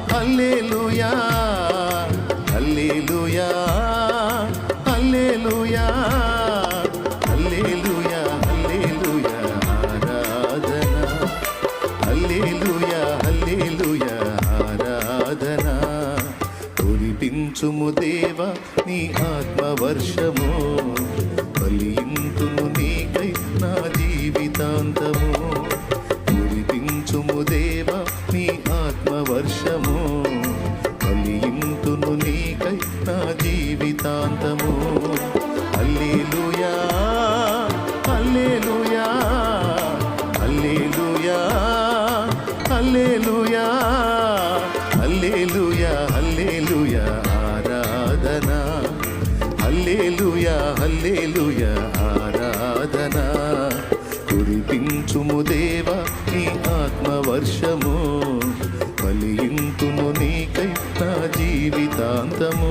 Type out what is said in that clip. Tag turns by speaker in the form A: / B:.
A: హల్లెలూయా హల్లెలూయా హల్లెలూయా హల్లెలూయా హల్లెలూయా ఆరాధన హల్లెలూయా హల్లెలూయా ఆరాధన కురిపించుము దేవా నీ ఆత్మవర్షము ఫలింతును నీకై నా జీవితాంతము కురిపించుము దేవా నీ ఆత్మవర్షము ఫలింతును నీకై నా జీవితాంతము హల్లెలూయా హల్లెలూయా హల్లెలూయా హల్లెలూయా హల్లెలూయా హల్లెలూయా ఆరాధన హల్లెలూయా హల్లెలూయా ఆరాధన కురిపించుము దేవా నీ ఆత్మవర్షము ఫలింతును నీకై నా జీవితాంతము.